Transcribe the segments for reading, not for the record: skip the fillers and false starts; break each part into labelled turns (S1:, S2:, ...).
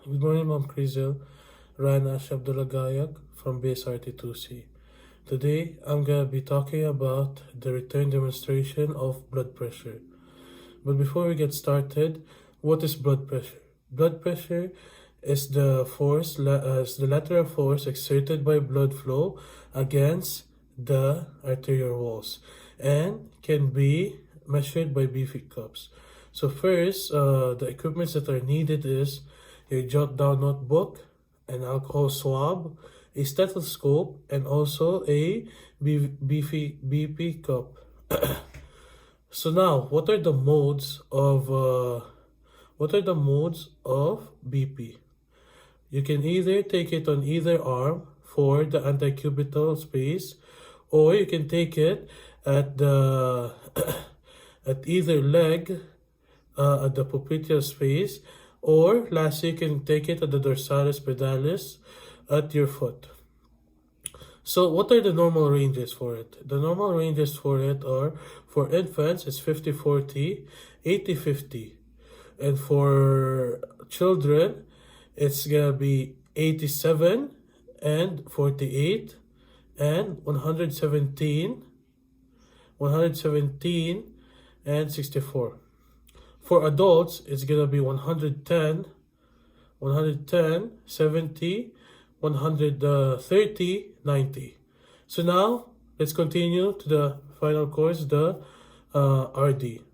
S1: Good morning, Mom Krizel. Ryaan Gayak from BSRT-2C. Today, I'm gonna be talking about the return demonstration of blood pressure. But before we get started, what is blood pressure? Blood pressure is is the lateral force exerted by blood flow against the arterial walls and can be measured by BF cups. So first, the equipments that are needed is your jot down notebook, an alcohol swab, a stethoscope, and also a BP cup. So now, what are the modes of BP? You can either take it on either arm for the antecubital space, or you can take it at the at either leg at the popliteal space, or lastly, you can take it at the dorsalis pedalis at your foot. So what are the normal ranges for it? The normal ranges for it are, for infants, it's 50-40, 80-50. And for children, it's gonna be 87 and 48 and 117 and 64. For adults, it's gonna be 110, 70, 130, 90. So now, let's continue to the final course, the RD.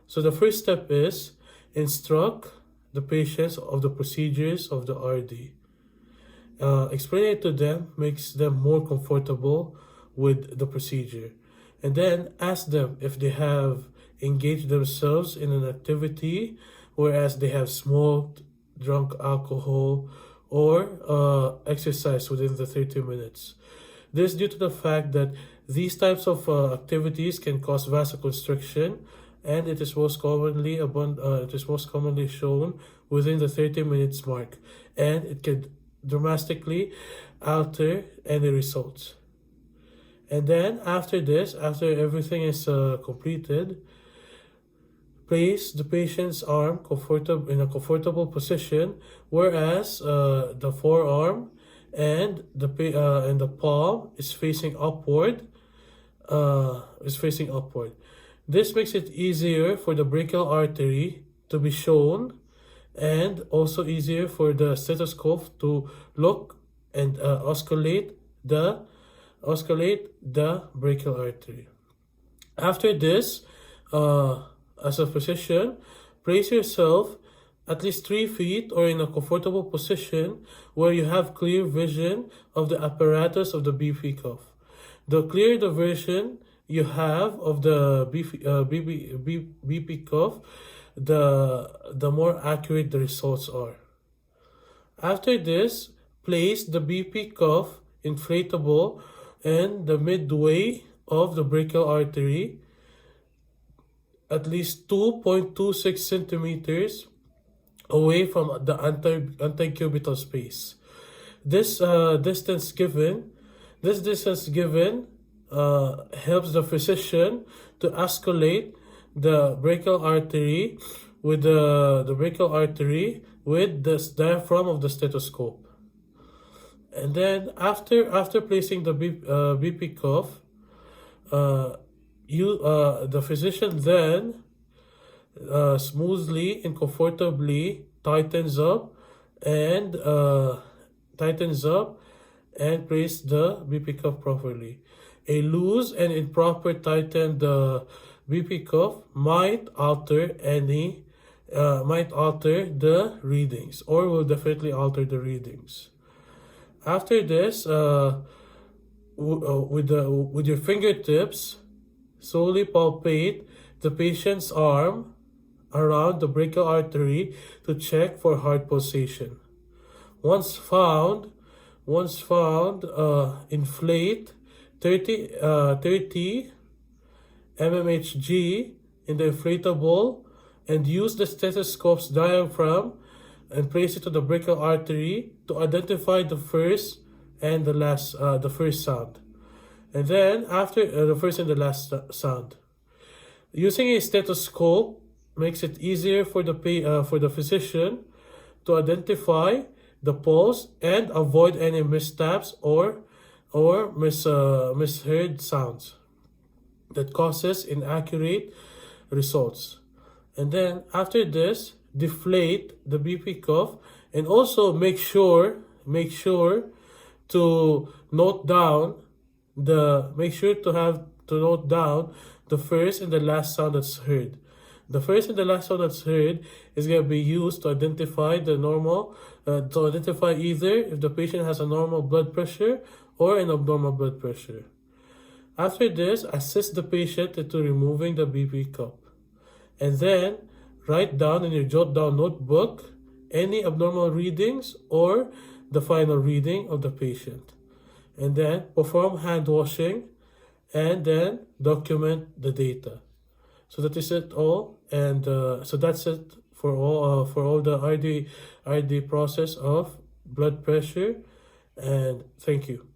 S1: So the first step is instruct the patients of the procedures of the RD. Explaining it to them makes them more comfortable with the procedure. And then ask them if they have engaged themselves in an activity, whereas they have smoked, drunk alcohol, or exercise within the 30 minutes. This is due to the fact that these types of activities can cause vasoconstriction, and it is most commonly shown within the 30 minutes mark, and it can dramatically alter any results. And then after everything is completed, place the patient's arm in a comfortable position, whereas the forearm and the palm is facing upward. This makes it easier for the brachial artery to be shown, and also easier for the stethoscope to look and osculate the brachial artery. After this, as a physician, place yourself at least 3 feet or in a comfortable position where you have clear vision of the apparatus of the BP cuff. The clearer the vision you have of the BP cuff, the more accurate the results are. After this, place the BP cuff inflatable in the midway of the brachial artery, at least 2.26 centimeters away from the antecubital space. This distance given helps the physician to osculate the brachial artery with the diaphragm of the stethoscope. And then after placing the BP cuff, the physician then smoothly and comfortably tightens up and place the BP cuff properly. A loose and improper tightened BP cuff might alter the readings, or will definitely alter the readings. After this, with your fingertips, slowly palpate the patient's arm around the brachial artery to check for heart pulsation. Once found, inflate 30 mmHg in the inflatable and use the stethoscope's diaphragm and place it to the brachial artery to identify the first and the last, the first sound. And then after the first and the last sound. Using a stethoscope makes it easier for the physician to identify the pulse and avoid any missteps or misheard sounds that causes inaccurate results. And then after this, deflate the BP cuff, and also make sure to note down the first and the last sound that's heard. The first and the last sound that's heard is going to be used to identify to identify either if the patient has a normal blood pressure or an abnormal blood pressure. After this, assist the patient into removing the BP cup. And then write down in your jot down notebook any abnormal readings or the final reading of the patient. And then perform hand washing and then document the data. So that is it all, and so that's it for all the RD process of blood pressure, and thank you.